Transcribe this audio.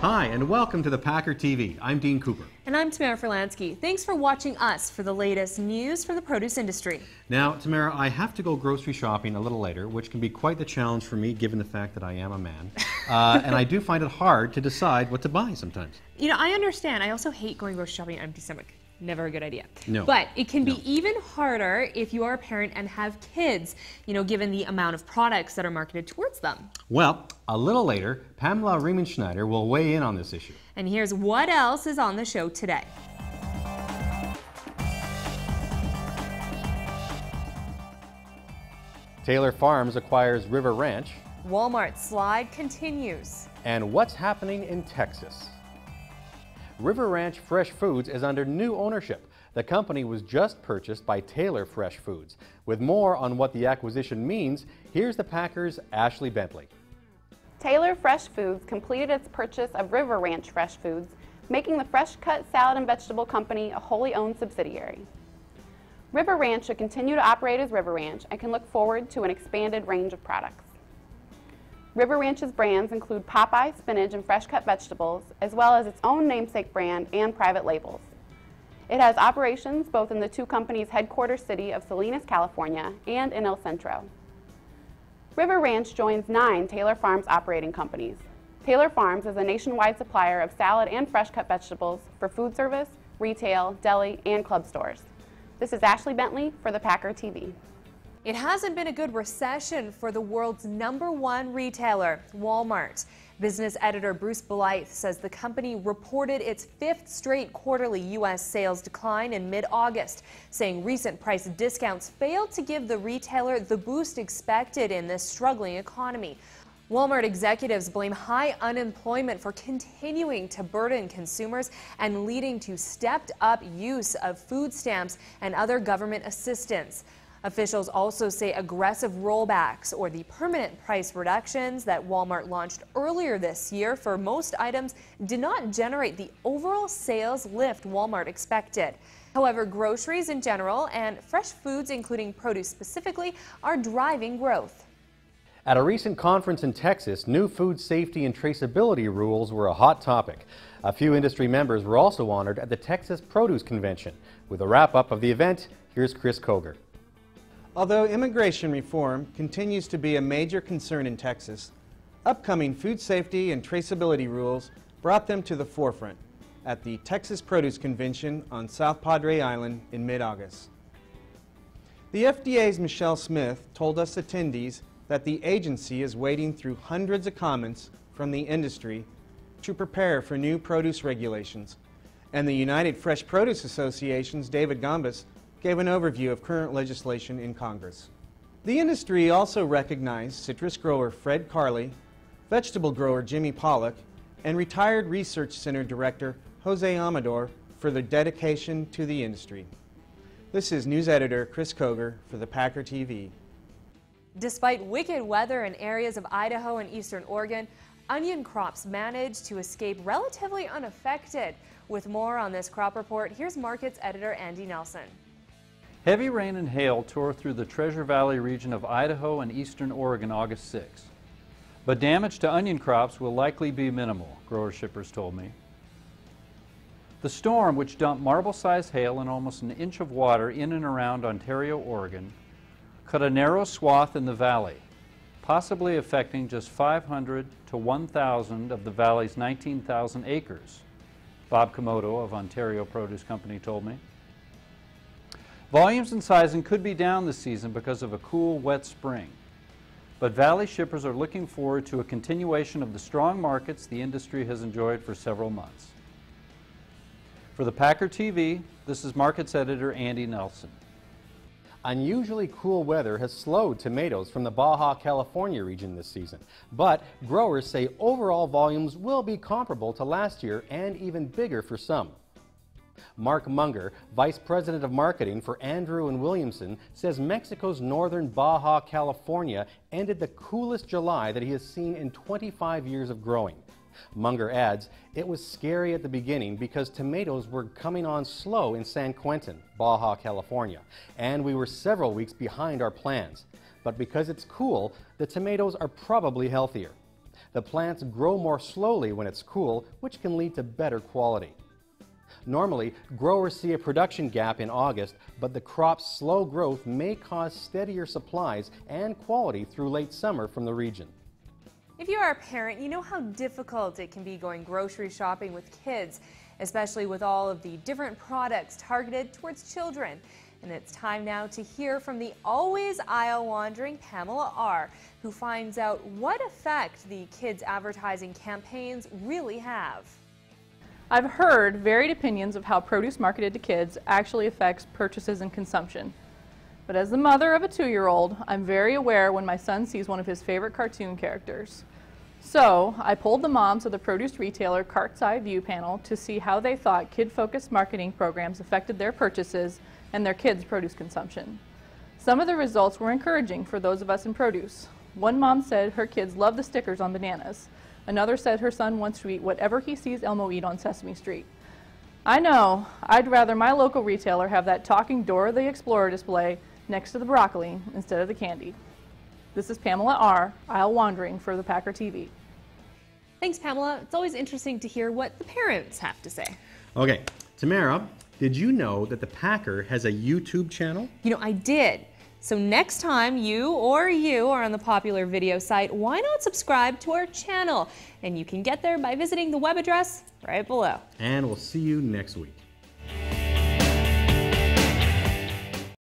Hi, and welcome to the Packer TV. I'm Dean Cooper. And I'm Tamara Furlansky. Thanks for watching us for the latest news from the produce industry. Now, Tamara, I have to go grocery shopping a little later, which can be quite the challenge for me given the fact that I am a man. And I do find it hard to decide what to buy sometimes. You know, I understand. I also hate going grocery shopping on an empty stomach. Never a good idea. No. But it can be even harder if you are a parent and have kids, you know, given the amount of products that are marketed towards them. Well, a little later, Pamela Riemenschneider will weigh in on this issue. And here's what else is on the show today. Taylor Farms acquires River Ranch. Walmart's slide continues. And what's happening in Texas? River Ranch Fresh Foods is under new ownership. The company was just purchased by Taylor Fresh Foods. With more on what the acquisition means, here's the Packers' Ashley Bentley. Taylor Fresh Foods completed its purchase of River Ranch Fresh Foods, making the fresh cut salad and vegetable company a wholly owned subsidiary. River Ranch should continue to operate as River Ranch and can look forward to an expanded range of products. River Ranch's brands include Popeye spinach and fresh cut vegetables, as well as its own namesake brand and private labels. It has operations both in the two companies' headquarters city of Salinas, California, and in El Centro. River Ranch joins 9 Taylor Farms operating companies. Taylor Farms is a nationwide supplier of salad and fresh cut vegetables for food service, retail, deli, and club stores. This is Ashley Bentley for the Packer TV. It hasn't been a good recession for the world's #1 retailer, Walmart. Business editor Bruce Blythe says the company reported its 5th straight quarterly U.S. sales decline in mid-August, saying recent price discounts failed to give the retailer the boost expected in this struggling economy. Walmart executives blame high unemployment for continuing to burden consumers and leading to stepped-up use of food stamps and other government assistance. Officials also say aggressive rollbacks or the permanent price reductions that Walmart launched earlier this year for most items did not generate the overall sales lift Walmart expected. However, groceries in general and fresh foods, including produce specifically, are driving growth. At a recent conference in Texas, new food safety and traceability rules were a hot topic. A few industry members were also honored at the Texas Produce Convention. With a wrap-up of the event, here's Chris Koger. Although immigration reform continues to be a major concern in Texas, upcoming food safety and traceability rules brought them to the forefront at the Texas Produce Convention on South Padre Island in mid-August. The FDA's Michelle Smith told us attendees that the agency is wading through hundreds of comments from the industry to prepare for new produce regulations, and the United Fresh Produce Association's David Gombas gave an overview of current legislation in Congress. The industry also recognized citrus grower Fred Carley, vegetable grower Jimmy Pollock, and retired Research Center Director Jose Amador for their dedication to the industry. This is news editor Chris Koger for the Packer TV. Despite wicked weather in areas of Idaho and eastern Oregon, onion crops managed to escape relatively unaffected. With more on this crop report, here's Markets editor Andy Nelson. Heavy rain and hail tore through the Treasure Valley region of Idaho and eastern Oregon August 6. But damage to onion crops will likely be minimal, grower shippers told me. The storm, which dumped marble-sized hail and almost an inch of water in and around Ontario, Oregon, cut a narrow swath in the valley, possibly affecting just 500 to 1,000 of the valley's 19,000 acres, Bob Komodo of Ontario Produce Company told me. Volumes and sizing could be down this season because of a cool, wet spring, but valley shippers are looking forward to a continuation of the strong markets the industry has enjoyed for several months. For the Packer TV, this is Markets editor Andy Nelson. Unusually cool weather has slowed tomatoes from the Baja California region this season, but growers say overall volumes will be comparable to last year and even bigger for some. Mark Munger, Vice President of Marketing for Andrew & Williamson, says Mexico's northern Baja California ended the coolest July that he has seen in 25 years of growing. Munger adds, it was scary at the beginning because tomatoes were coming on slow in San Quentin, Baja California, and we were several weeks behind our plans. But because it's cool, the tomatoes are probably healthier. The plants grow more slowly when it's cool, which can lead to better quality. Normally, growers see a production gap in August, but the crop's slow growth may cause steadier supplies and quality through late summer from the region. If you are a parent, you know how difficult it can be going grocery shopping with kids, especially with all of the different products targeted towards children. And it's time now to hear from the always aisle-wandering Pamela R., who finds out what effect the kids' advertising campaigns really have. I've heard varied opinions of how produce marketed to kids actually affects purchases and consumption. But as the mother of a 2-year-old, I'm very aware when my son sees one of his favorite cartoon characters. So I polled the moms of the produce retailer Cart's Eye View panel to see how they thought kid-focused marketing programs affected their purchases and their kids' produce consumption. Some of the results were encouraging for those of us in produce. One mom said her kids love the stickers on bananas. Another said her son wants to eat whatever he sees Elmo eat on Sesame Street. I know, I'd rather my local retailer have that talking Dora the Explorer display next to the broccoli instead of the candy. This is Pamela R., aisle wandering for the Packer TV. Thanks, Pamela. It's always interesting to hear what the parents have to say. Okay, Tamara, did you know that the Packer has a YouTube channel? You know, I did. So next time you are on the popular video site, why not subscribe to our channel? And you can get there by visiting the web address right below. And we'll see you next week.